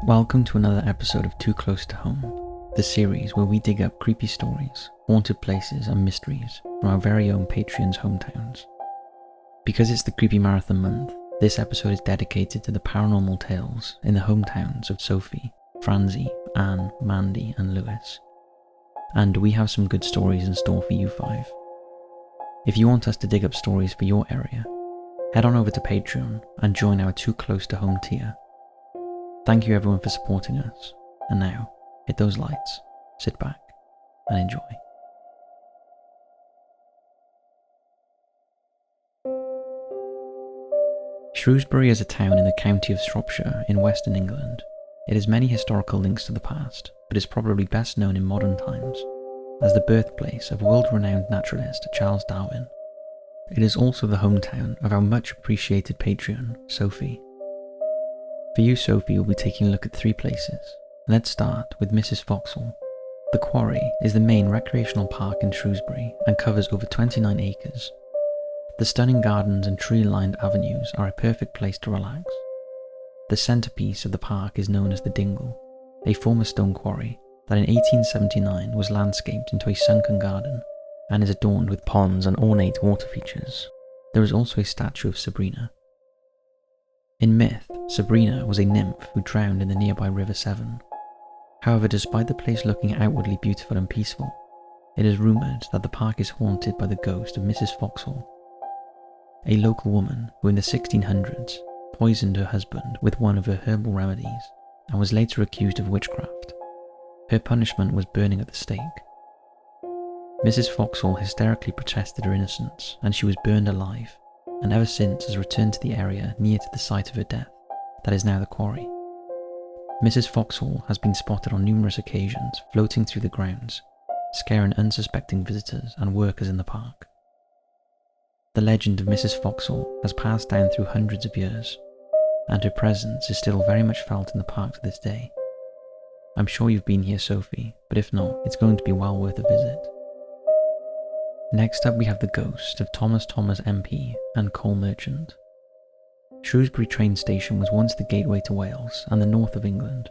Welcome to another episode of Too Close to Home, the series where we dig up creepy stories, haunted places and mysteries from our very own Patreon's hometowns. Because it's the Creepy Marathon month, this episode is dedicated to the paranormal tales in the hometowns of Sophie, Franzi, Anne, Mandy and Lewis. And we have some good stories in store for you five. If you want us to dig up stories for your area, head on over to Patreon and join our Too Close to Home tier. Thank you everyone for supporting us, and now, hit those lights, sit back, and enjoy. Shrewsbury is a town in the county of Shropshire in Western England. It has many historical links to the past, but is probably best known in modern times as the birthplace of world-renowned naturalist Charles Darwin. It is also the hometown of our much appreciated Patreon, Sophie. For you, Sophie will be taking a look at three places. Let's start with Mrs. Foxhall. The Quarry is the main recreational park in Shrewsbury and covers over 29 acres. The stunning gardens and tree-lined avenues are a perfect place to relax. The centrepiece of the park is known as the Dingle, a former stone quarry that in 1879 was landscaped into a sunken garden and is adorned with ponds and ornate water features. There is also a statue of Sabrina. In myth, Sabrina was a nymph who drowned in the nearby River Severn. However, despite the place looking outwardly beautiful and peaceful, it is rumoured that the park is haunted by the ghost of Mrs. Foxhall, a local woman who in the 1600s poisoned her husband with one of her herbal remedies and was later accused of witchcraft. Her punishment was burning at the stake. Mrs. Foxhall hysterically protested her innocence and she was burned alive, and ever since has returned to the area near to the site of her death, that is now the quarry. Mrs. Foxhall has been spotted on numerous occasions floating through the grounds, scaring unsuspecting visitors and workers in the park. The legend of Mrs. Foxhall has passed down through hundreds of years, and her presence is still very much felt in the park to this day. I'm sure you've been here, Sophie, but if not, it's going to be well worth a visit. Next up we have the ghost of Thomas MP and coal merchant. Shrewsbury train station was once the gateway to Wales and the north of England,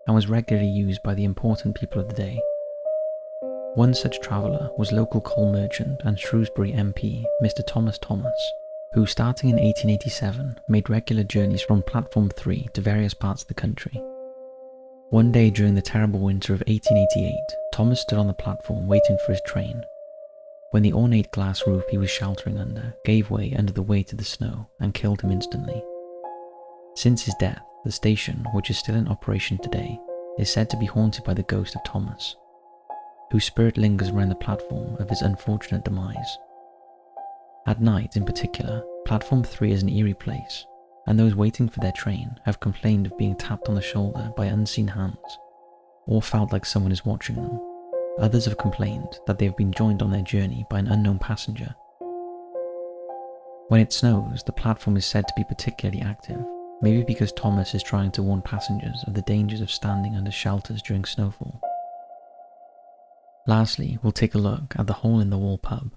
and was regularly used by the important people of the day. One such traveller was local coal merchant and Shrewsbury MP Mr. Thomas, who starting in 1887 made regular journeys from Platform 3 to various parts of the country. One day during the terrible winter of 1888, Thomas stood on the platform waiting for his train, when the ornate glass roof he was sheltering under gave way under the weight of the snow and killed him instantly. Since his death, the station, which is still in operation today, is said to be haunted by the ghost of Thomas, whose spirit lingers around the platform of his unfortunate demise. At night in particular, Platform 3 is an eerie place, and those waiting for their train have complained of being tapped on the shoulder by unseen hands, or felt like someone is watching them. Others have complained that they have been joined on their journey by an unknown passenger. When it snows, the platform is said to be particularly active, maybe because Thomas is trying to warn passengers of the dangers of standing under shelters during snowfall. Lastly, we'll take a look at the Hole in the Wall pub.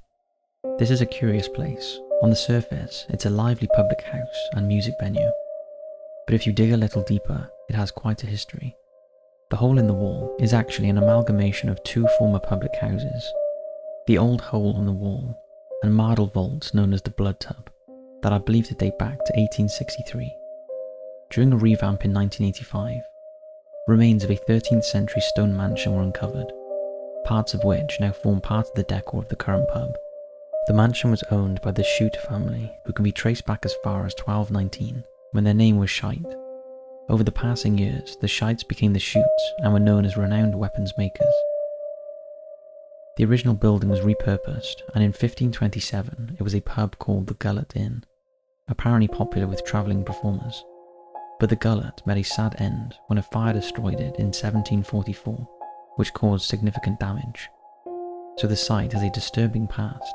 This is a curious place. On the surface, it's a lively public house and music venue, but if you dig a little deeper, it has quite a history. The Hole in the Wall is actually an amalgamation of two former public houses, the Old Hole on the Wall and marble vaults known as the Blood Tub, that are believed to date back to 1863. During a revamp in 1985, remains of a 13th century stone mansion were uncovered, parts of which now form part of the decor of the current pub. The mansion was owned by the Shute family, who can be traced back as far as 1219, when their name was Shite. Over the passing years, the Shites became the Shutes and were known as renowned weapons makers. The original building was repurposed, and in 1527 it was a pub called the Gullet Inn, apparently popular with travelling performers. But the Gullet met a sad end when a fire destroyed it in 1744, which caused significant damage. So the site has a disturbing past,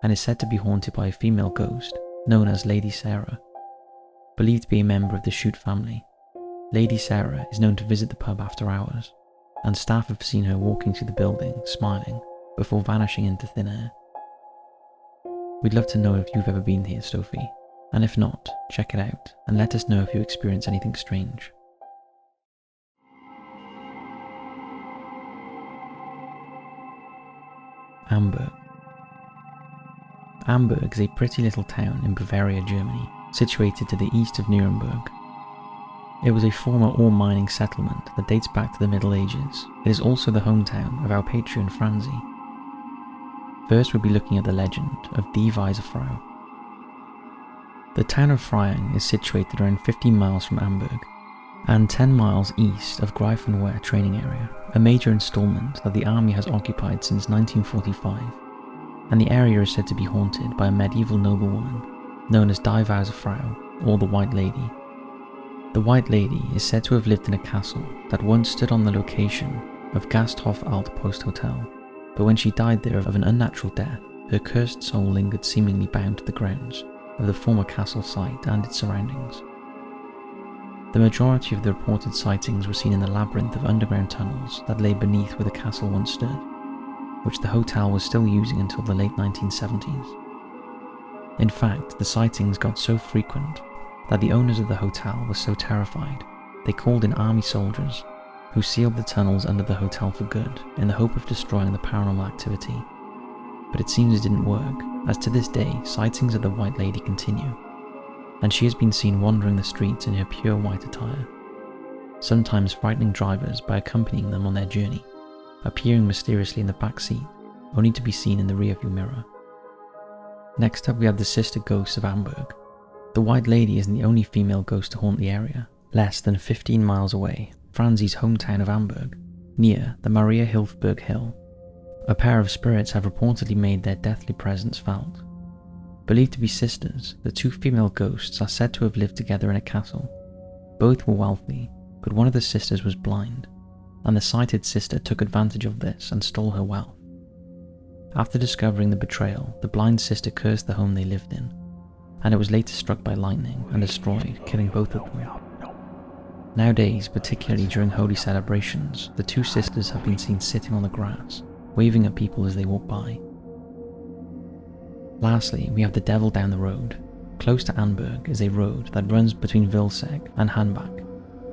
and is said to be haunted by a female ghost known as Lady Sarah. Believed to be a member of the Shute family, Lady Sarah is known to visit the pub after hours, and staff have seen her walking through the building, smiling, before vanishing into thin air. We'd love to know if you've ever been here, Sophie, and if not, check it out and let us know if you experience anything strange. Amberg. Amberg is a pretty little town in Bavaria, Germany, situated to the east of Nuremberg. It was a former ore mining settlement that dates back to the Middle Ages. It is also the hometown of our patron Franzi. First we'll be looking at the legend of Die Weise Frau. The town of Freyung is situated around 15 miles from Amberg and 10 miles east of Greifenwehr training area, a major installment that the army has occupied since 1945, and the area is said to be haunted by a medieval noblewoman known as Die Weise Frau, or the White Lady. The White Lady is said to have lived in a castle that once stood on the location of Gasthof Alt Post Hotel, but when she died there of an unnatural death, her cursed soul lingered seemingly bound to the grounds of the former castle site and its surroundings. The majority of the reported sightings were seen in the labyrinth of underground tunnels that lay beneath where the castle once stood, which the hotel was still using until the late 1970s. In fact, the sightings got so frequent that the owners of the hotel were so terrified, they called in army soldiers who sealed the tunnels under the hotel for good in the hope of destroying the paranormal activity. But it seems it didn't work, as to this day sightings of the White Lady continue, and she has been seen wandering the streets in her pure white attire, sometimes frightening drivers by accompanying them on their journey, appearing mysteriously in the back seat, only to be seen in the rearview mirror. Next up we have the sister ghosts of Amberg. The White Lady isn't the only female ghost to haunt the area. Less than 15 miles away, Franzi's hometown of Amberg, near the Maria Hilfberg Hill, a pair of spirits have reportedly made their deathly presence felt. Believed to be sisters, the two female ghosts are said to have lived together in a castle. Both were wealthy, but one of the sisters was blind, and the sighted sister took advantage of this and stole her wealth. After discovering the betrayal, the blind sister cursed the home they lived in, and it was later struck by lightning and destroyed, killing both of them. Nowadays, particularly during holy celebrations, the two sisters have been seen sitting on the grass, waving at people as they walk by. Lastly, we have the devil down the road. Close to Amberg is a road that runs between Vilseg and Hanbach,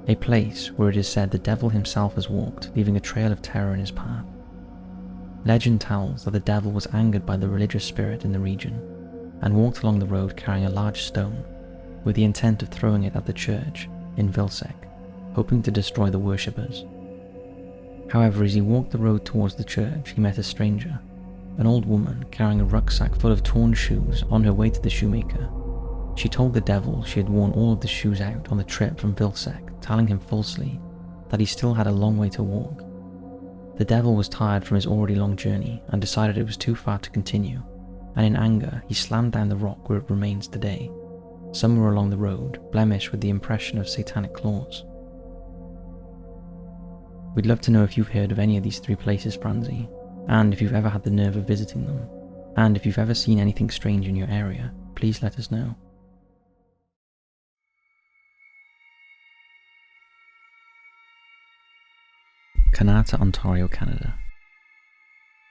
a place where it is said the devil himself has walked, leaving a trail of terror in his path. Legend tells that the devil was angered by the religious spirit in the region, and walked along the road carrying a large stone, with the intent of throwing it at the church in Vilseg, hoping to destroy the worshippers. However, as he walked the road towards the church, he met a stranger, an old woman carrying a rucksack full of torn shoes on her way to the shoemaker. She told the devil she had worn all of the shoes out on the trip from Vilseg, telling him falsely that he still had a long way to walk. The devil was tired from his already long journey and decided it was too far to continue, and in anger he slammed down the rock where it remains today, somewhere along the road, blemished with the impression of satanic claws. We'd love to know if you've heard of any of these three places, Franzi, and if you've ever had the nerve of visiting them, and if you've ever seen anything strange in your area, please let us know. Kanata, Ontario, Canada.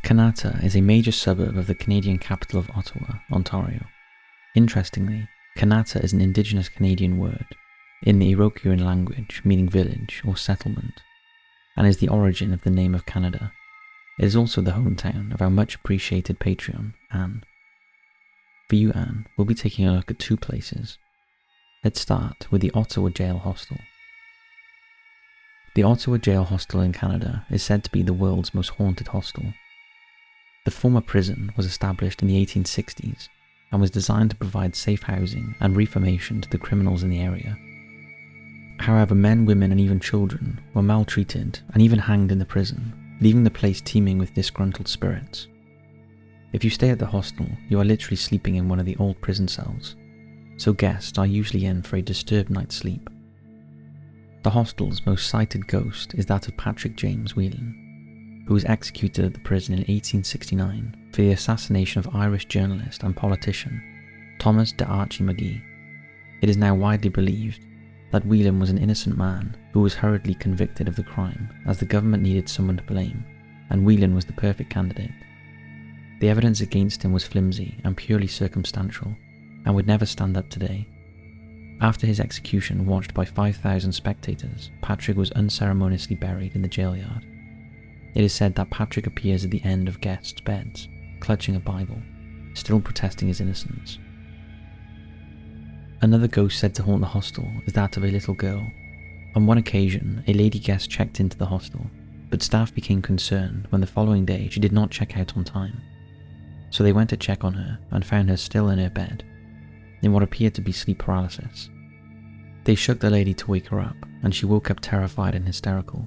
Kanata is a major suburb of the Canadian capital of Ottawa, Ontario. Interestingly, Kanata is an Indigenous Canadian word in the Iroquoian language meaning village or settlement, and is the origin of the name of Canada. It is also the hometown of our much appreciated Patreon, Anne. For you, Anne, we'll be taking a look at two places. Let's start with the Ottawa Jail Hostel. The Ottawa Jail Hostel in Canada is said to be the world's most haunted hostel. The former prison was established in the 1860s and was designed to provide safe housing and reformation to the criminals in the area. However, men, women and even children were maltreated and even hanged in the prison, leaving the place teeming with disgruntled spirits. If you stay at the hostel, you are literally sleeping in one of the old prison cells, so guests are usually in for a disturbed night's sleep. The hostel's most cited ghost is that of Patrick James Whelan, who was executed at the prison in 1869 for the assassination of Irish journalist and politician Thomas de Archie McGee. It is now widely believed that Whelan was an innocent man who was hurriedly convicted of the crime, as the government needed someone to blame, and Whelan was the perfect candidate. The evidence against him was flimsy and purely circumstantial, and would never stand up today. After his execution, watched by 5,000 spectators, Patrick was unceremoniously buried in the jail yard. It is said that Patrick appears at the end of guests' beds, clutching a Bible, still protesting his innocence. Another ghost said to haunt the hostel is that of a little girl. On one occasion, a lady guest checked into the hostel, but staff became concerned when the following day she did not check out on time. So they went to check on her and found her still in her bed, in what appeared to be sleep paralysis. They shook the lady to wake her up, and she woke up terrified and hysterical.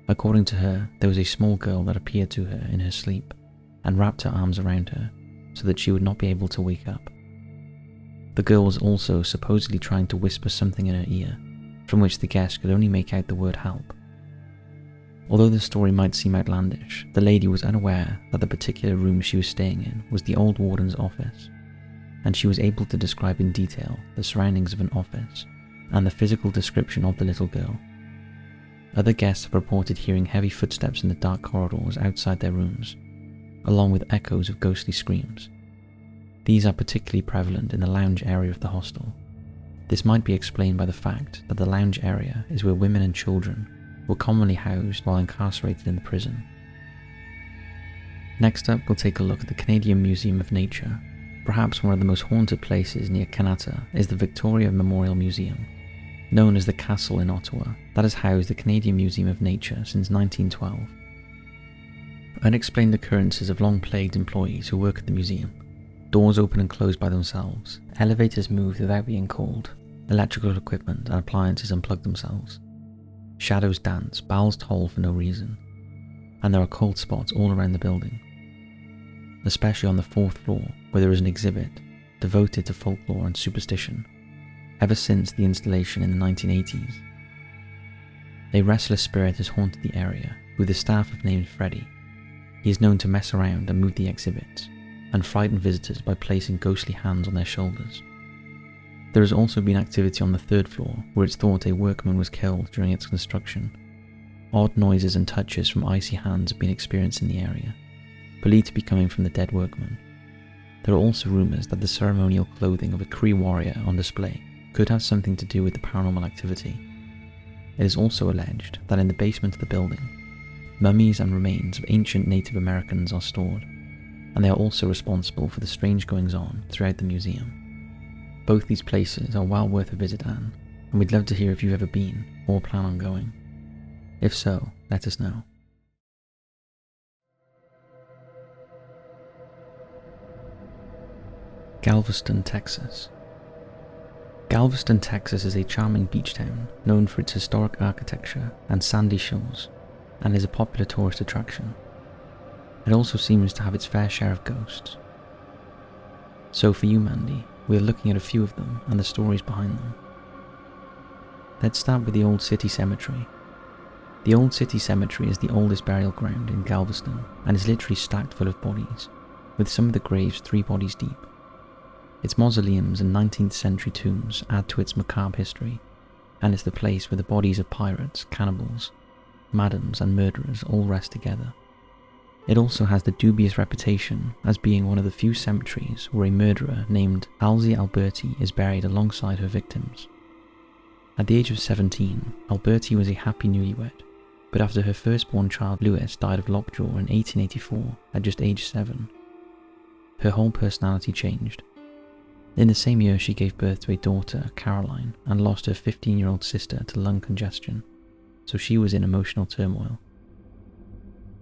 According to her, there was a small girl that appeared to her in her sleep and wrapped her arms around her so that she would not be able to wake up. The girl was also supposedly trying to whisper something in her ear, from which the guest could only make out the word help. Although the story might seem outlandish, the lady was unaware that the particular room she was staying in was the old warden's office, and she was able to describe in detail the surroundings of an office and the physical description of the little girl. Other guests have reported hearing heavy footsteps in the dark corridors outside their rooms, along with echoes of ghostly screams. These are particularly prevalent in the lounge area of the hostel. This might be explained by the fact that the lounge area is where women and children were commonly housed while incarcerated in the prison. Next up, we'll take a look at the Canadian Museum of Nature. Perhaps one of the most haunted places near Kanata is the Victoria Memorial Museum, known as the Castle in Ottawa, that has housed the Canadian Museum of Nature since 1912. Unexplained occurrences have long plagued employees who work at the museum. Doors open and close by themselves, elevators move without being called, electrical equipment and appliances unplug themselves. Shadows dance, bowels toll for no reason, and there are cold spots all around the building, especially on the 4th floor where there is an exhibit devoted to folklore and superstition, ever since the installation in the 1980s. A restless spirit has haunted the area, who the staff have named Freddy. He is known to mess around and move the exhibits, and frighten visitors by placing ghostly hands on their shoulders. There has also been activity on the 3rd floor, where it's thought a workman was killed during its construction. Odd noises and touches from icy hands have been experienced in the area, believed to be coming from the dead workman. There are also rumours that the ceremonial clothing of a Cree warrior on display could have something to do with the paranormal activity. It is also alleged that in the basement of the building, mummies and remains of ancient Native Americans are stored, and they are also responsible for the strange goings-on throughout the museum. Both these places are well worth a visit, Anne, and we'd love to hear if you've ever been or plan on going. If so, let us know. Galveston, Texas. Galveston, Texas is a charming beach town known for its historic architecture and sandy shores, and is a popular tourist attraction. It also seems to have its fair share of ghosts. So for you, Mandy, we are looking at a few of them and the stories behind them. Let's start with the Old City Cemetery. The Old City Cemetery is the oldest burial ground in Galveston and is literally stacked full of bodies, with some of the graves 3 bodies deep. Its mausoleums and 19th century tombs add to its macabre history, and is the place where the bodies of pirates, cannibals, madams and murderers all rest together. It also has the dubious reputation as being one of the few cemeteries where a murderer named Alzie Alberti is buried alongside her victims. At the age of 17, Alberti was a happy newlywed, but after her firstborn child Louis died of lockjaw in 1884 at just age 7, her whole personality changed. In the same year, she gave birth to a daughter, Caroline, and lost her 15-year-old sister to lung congestion, so she was in emotional turmoil.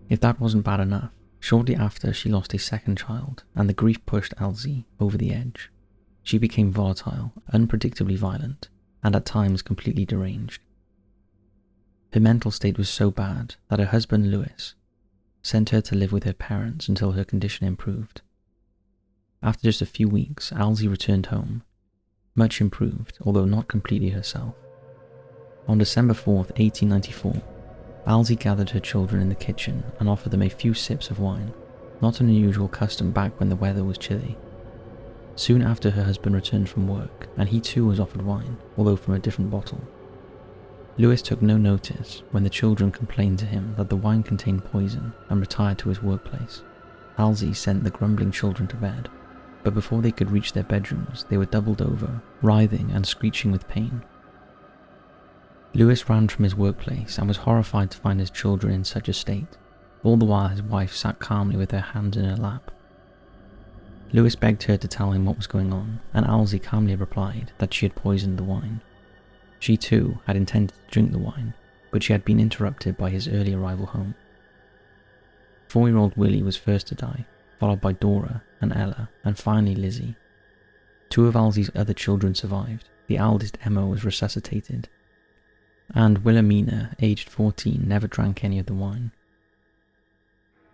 If that wasn't bad enough, shortly after she lost a second child, and the grief pushed Alzie over the edge. She became volatile, unpredictably violent, and at times completely deranged. Her mental state was so bad that her husband Louis sent her to live with her parents until her condition improved. After just a few weeks, Alzie returned home, much improved, although not completely herself. On December 4th, 1894, Alzie gathered her children in the kitchen and offered them a few sips of wine, not an unusual custom back when the weather was chilly. Soon after, her husband returned from work, and he too was offered wine, although from a different bottle. Louis took no notice when the children complained to him that the wine contained poison and retired to his workplace. Alzie sent the grumbling children to bed, but before they could reach their bedrooms, they were doubled over, writhing and screeching with pain. Louis ran from his workplace and was horrified to find his children in such a state. All the while his wife sat calmly with her hands in her lap, Lewis begged her to tell him what was going on, and Alzey calmly replied that she had poisoned the wine. She too had intended to drink the wine, but she had been interrupted by his early arrival home. 4-year-old Willie was first to die, followed by Dora and Ella, and finally Lizzie. 2 of Alzey's other children survived. The eldest, Emma, was resuscitated, and Wilhelmina, aged 14, never drank any of the wine.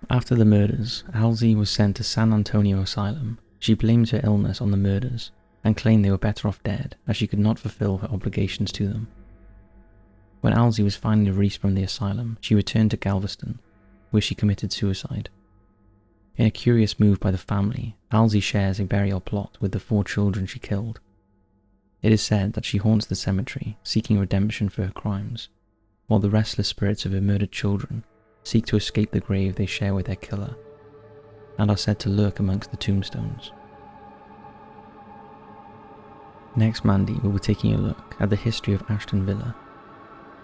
After the murders, Alzey was sent to San Antonio Asylum. She blamed her illness on the murders and claimed they were better off dead, as she could not fulfill her obligations to them. When Alzey was finally released from the asylum, she returned to Galveston, where she committed suicide. In a curious move by the family, Alzey shares a burial plot with the 4 children she killed. It is said that she haunts the cemetery, seeking redemption for her crimes, while the restless spirits of her murdered children seek to escape the grave they share with their killer, and are said to lurk amongst the tombstones. Next, Mandy will be taking a look at the history of Ashton Villa.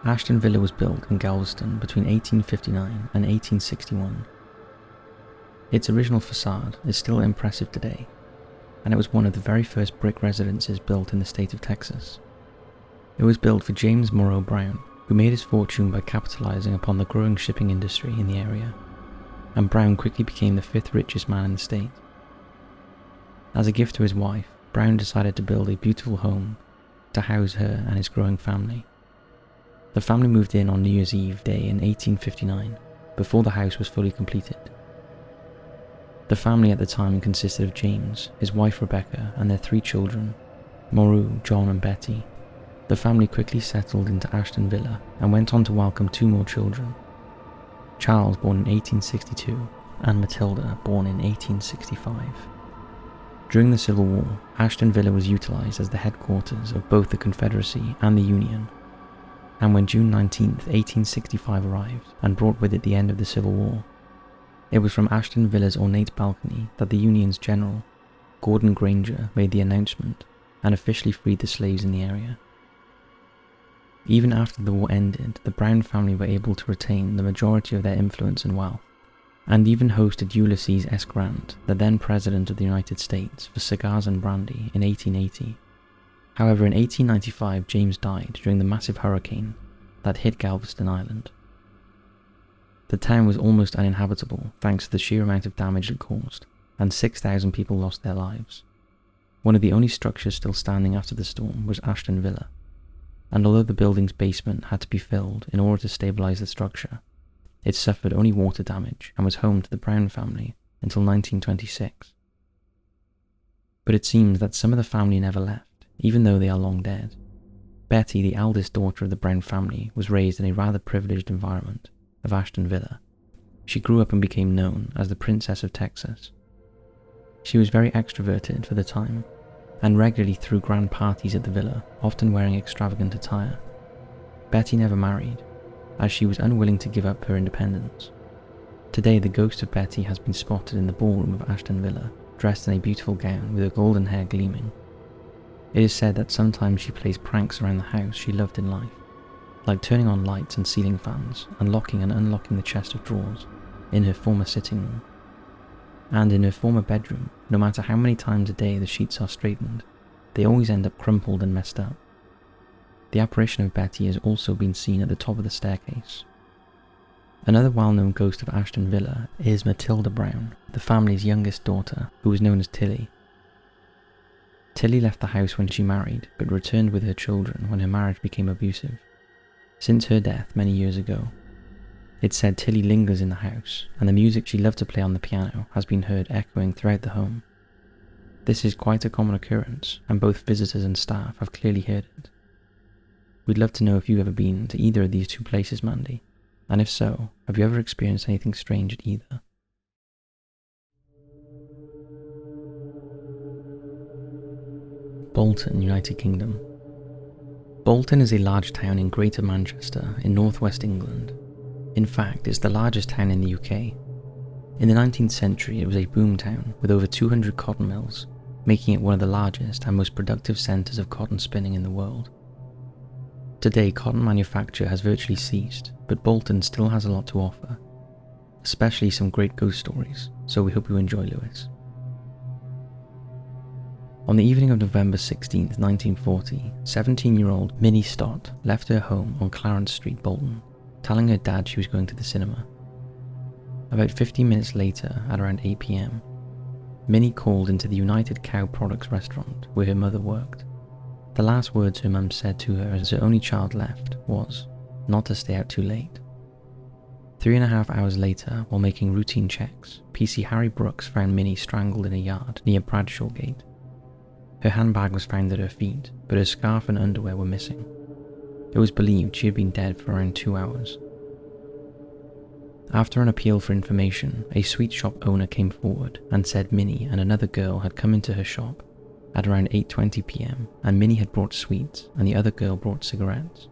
Ashton Villa was built in Galveston between 1859 and 1861. Its original facade is still impressive today, and it was one of the very first brick residences built in the state of Texas. It was built for James Morrow Brown, who made his fortune by capitalizing upon the growing shipping industry in the area, and Brown quickly became the 5th richest man in the state. As a gift to his wife, Brown decided to build a beautiful home to house her and his growing family. The family moved in on New Year's Eve day in 1859, before the house was fully completed. The family at the time consisted of James, his wife Rebecca, and their 3 children, Moru, John and Betty. The family quickly settled into Ashton Villa and went on to welcome 2 more children, Charles, born in 1862, and Matilda, born in 1865. During the Civil War, Ashton Villa was utilized as the headquarters of both the Confederacy and the Union, and when June 19, 1865 arrived and brought with it the end of the Civil War, it was from Ashton Villa's ornate balcony that the Union's general, Gordon Granger, made the announcement and officially freed the slaves in the area. Even after the war ended, the Brown family were able to retain the majority of their influence and wealth, and even hosted Ulysses S. Grant, the then President of the United States, for cigars and brandy in 1880. However, in 1895, James died during the massive hurricane that hit Galveston Island. The town was almost uninhabitable thanks to the sheer amount of damage it caused, and 6,000 people lost their lives. One of the only structures still standing after the storm was Ashton Villa, and although the building's basement had to be filled in order to stabilize the structure, it suffered only water damage and was home to the Brown family until 1926. But it seems that some of the family never left, even though they are long dead. Betty, the eldest daughter of the Brown family, was raised in a rather privileged environment of Ashton Villa. She grew up and became known as the Princess of Texas. She was very extroverted for the time, and regularly threw grand parties at the villa, often wearing extravagant attire. Betty never married, as she was unwilling to give up her independence. Today, the ghost of Betty has been spotted in the ballroom of Ashton Villa, dressed in a beautiful gown with her golden hair gleaming. It is said that sometimes she plays pranks around the house she loved in life, like turning on lights and ceiling fans, and locking and unlocking the chest of drawers in her former sitting room. And in her former bedroom, no matter how many times a day the sheets are straightened, they always end up crumpled and messed up. The apparition of Betty has also been seen at the top of the staircase. Another well-known ghost of Ashton Villa is Matilda Brown, the family's youngest daughter, who was known as Tilly. Tilly left the house when she married, but returned with her children when her marriage became abusive. Since her death many years ago, it's said Tilly lingers in the house, and the music she loved to play on the piano has been heard echoing throughout the home. This is quite a common occurrence, and both visitors and staff have clearly heard it. We'd love to know if you've ever been to either of these 2 places, Mandy, and if so, have you ever experienced anything strange at either? Bolton, United Kingdom. Bolton is a large town in Greater Manchester in northwest England. In fact, it's the largest town in the UK. In the 19th century, it was a boom town with over 200 cotton mills, making it one of the largest and most productive centres of cotton spinning in the world. Today, cotton manufacture has virtually ceased, but Bolton still has a lot to offer, especially some great ghost stories, so we hope you enjoy, Lewis. On the evening of November 16th, 1940, 17-year-old Minnie Stott left her home on Clarence Street, Bolton, telling her dad she was going to the cinema. About 15 minutes later, at around 8 p.m, Minnie called into the United Cow Products restaurant where her mother worked. The last words her mum said to her as her only child left was, not to stay out too late. 3.5 hours later, while making routine checks, PC Harry Brooks found Minnie strangled in a yard near Bradshaw Gate. Her handbag was found at her feet, but her scarf and underwear were missing. It was believed she had been dead for around 2 hours. After an appeal for information, a sweet shop owner came forward and said Minnie and another girl had come into her shop at around 8:20 p.m, and Minnie had brought sweets and the other girl brought cigarettes.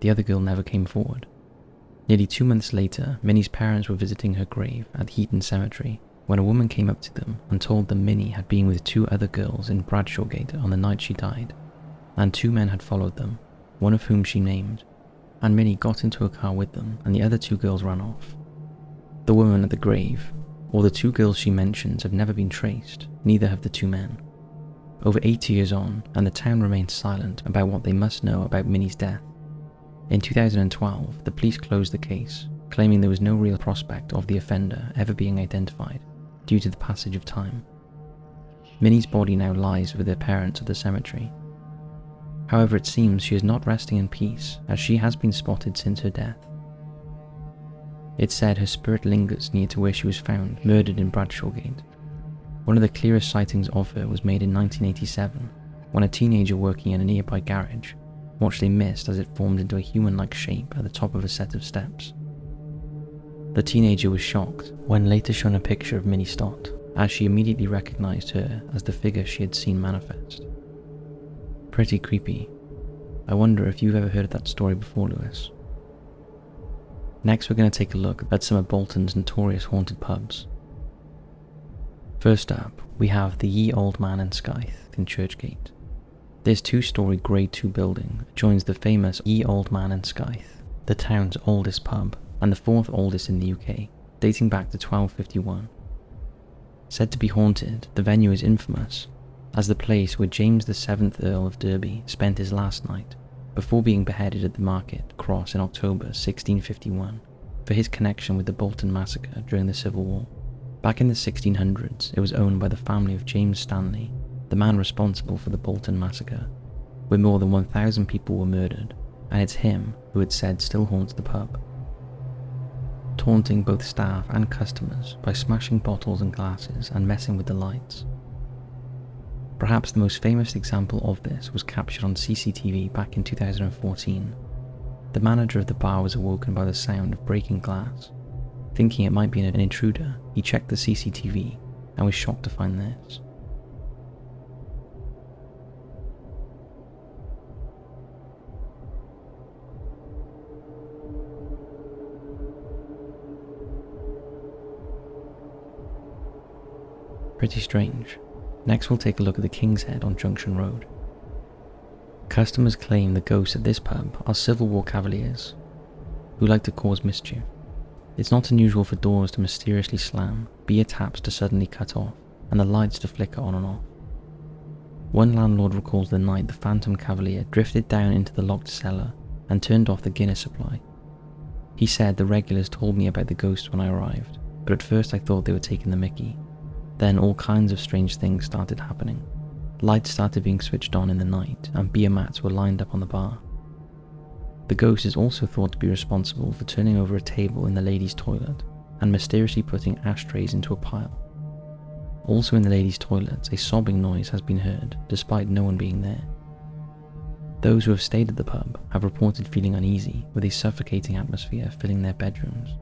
The other girl never came forward. Nearly 2 months later, Minnie's parents were visiting her grave at Heaton Cemetery when a woman came up to them and told them Minnie had been with 2 other girls in Bradshawgate on the night she died, and 2 men had followed them, one of whom she named, and Minnie got into a car with them and the other 2 girls ran off. The woman at the grave, or the 2 girls she mentions, have never been traced, neither have the 2 men. Over 80 years on, and the town remains silent about what they must know about Minnie's death. In 2012, the police closed the case, claiming there was no real prospect of the offender ever being identified due to the passage of time. Minnie's body now lies with her parents at the cemetery. However, it seems she is not resting in peace, as she has been spotted since her death. It's said her spirit lingers near to where she was found, murdered in Bradshawgate. One of the clearest sightings of her was made in 1987, when a teenager working in a nearby garage watched a mist as it formed into a human-like shape at the top of a set of steps. The teenager was shocked when later shown a picture of Minnie Stott, as she immediately recognized her as the figure she had seen manifest. Pretty creepy. I wonder if you've ever heard of that story before, Lewis. Next, we're going to take a look at some of Bolton's notorious haunted pubs. First up, we have the Ye Old Man in Scythe in Churchgate. This 2-story Grade 2 building adjoins the famous Ye Old Man in Scythe, the town's oldest pub, and the 4th oldest in the UK, dating back to 1251. Said to be haunted, the venue is infamous as the place where James the 7th Earl of Derby spent his last night before being beheaded at the Market Cross in October 1651 for his connection with the Bolton massacre during the Civil War. Back in the 1600s, it was owned by the family of James Stanley, the man responsible for the Bolton massacre, where more than 1,000 people were murdered, and it's him who it's said still haunts the pub, taunting both staff and customers by smashing bottles and glasses and messing with the lights. Perhaps the most famous example of this was captured on CCTV back in 2014. The manager of the bar was awoken by the sound of breaking glass. Thinking it might be an intruder, he checked the CCTV and was shocked to find this. Pretty strange. Next we'll take a look at the King's Head on Junction Road. Customers claim the ghosts at this pub are Civil War cavaliers who like to cause mischief. It's not unusual for doors to mysteriously slam, beer taps to suddenly cut off, and the lights to flicker on and off. One landlord recalls the night the Phantom Cavalier drifted down into the locked cellar and turned off the Guinness supply. He said the regulars told me about the ghosts when I arrived, but at first I thought they were taking the mickey. Then all kinds of strange things started happening. Lights started being switched on in the night, and beer mats were lined up on the bar. The ghost is also thought to be responsible for turning over a table in the ladies' toilet and mysteriously putting ashtrays into a pile. Also in the ladies' toilets, a sobbing noise has been heard, despite no one being there. Those who have stayed at the pub have reported feeling uneasy, with a suffocating atmosphere filling their bedrooms.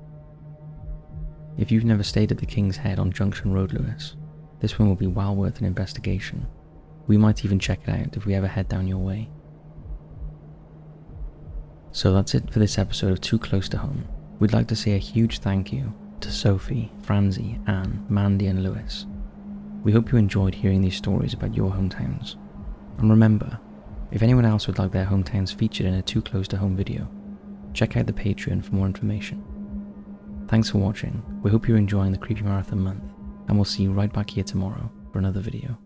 If you've never stayed at the King's Head on Junction Road, Lewis, this one will be well worth an investigation. We might even check it out if we ever head down your way. So that's it for this episode of Too Close to Home. We'd like to say a huge thank you to Sophie, Franzi, Anne, Mandy and Lewis. We hope you enjoyed hearing these stories about your hometowns. And remember, if anyone else would like their hometowns featured in a Too Close to Home video, check out the Patreon for more information. Thanks for watching. We hope you're enjoying the Creepy Marathon month, and we'll see you right back here tomorrow for another video.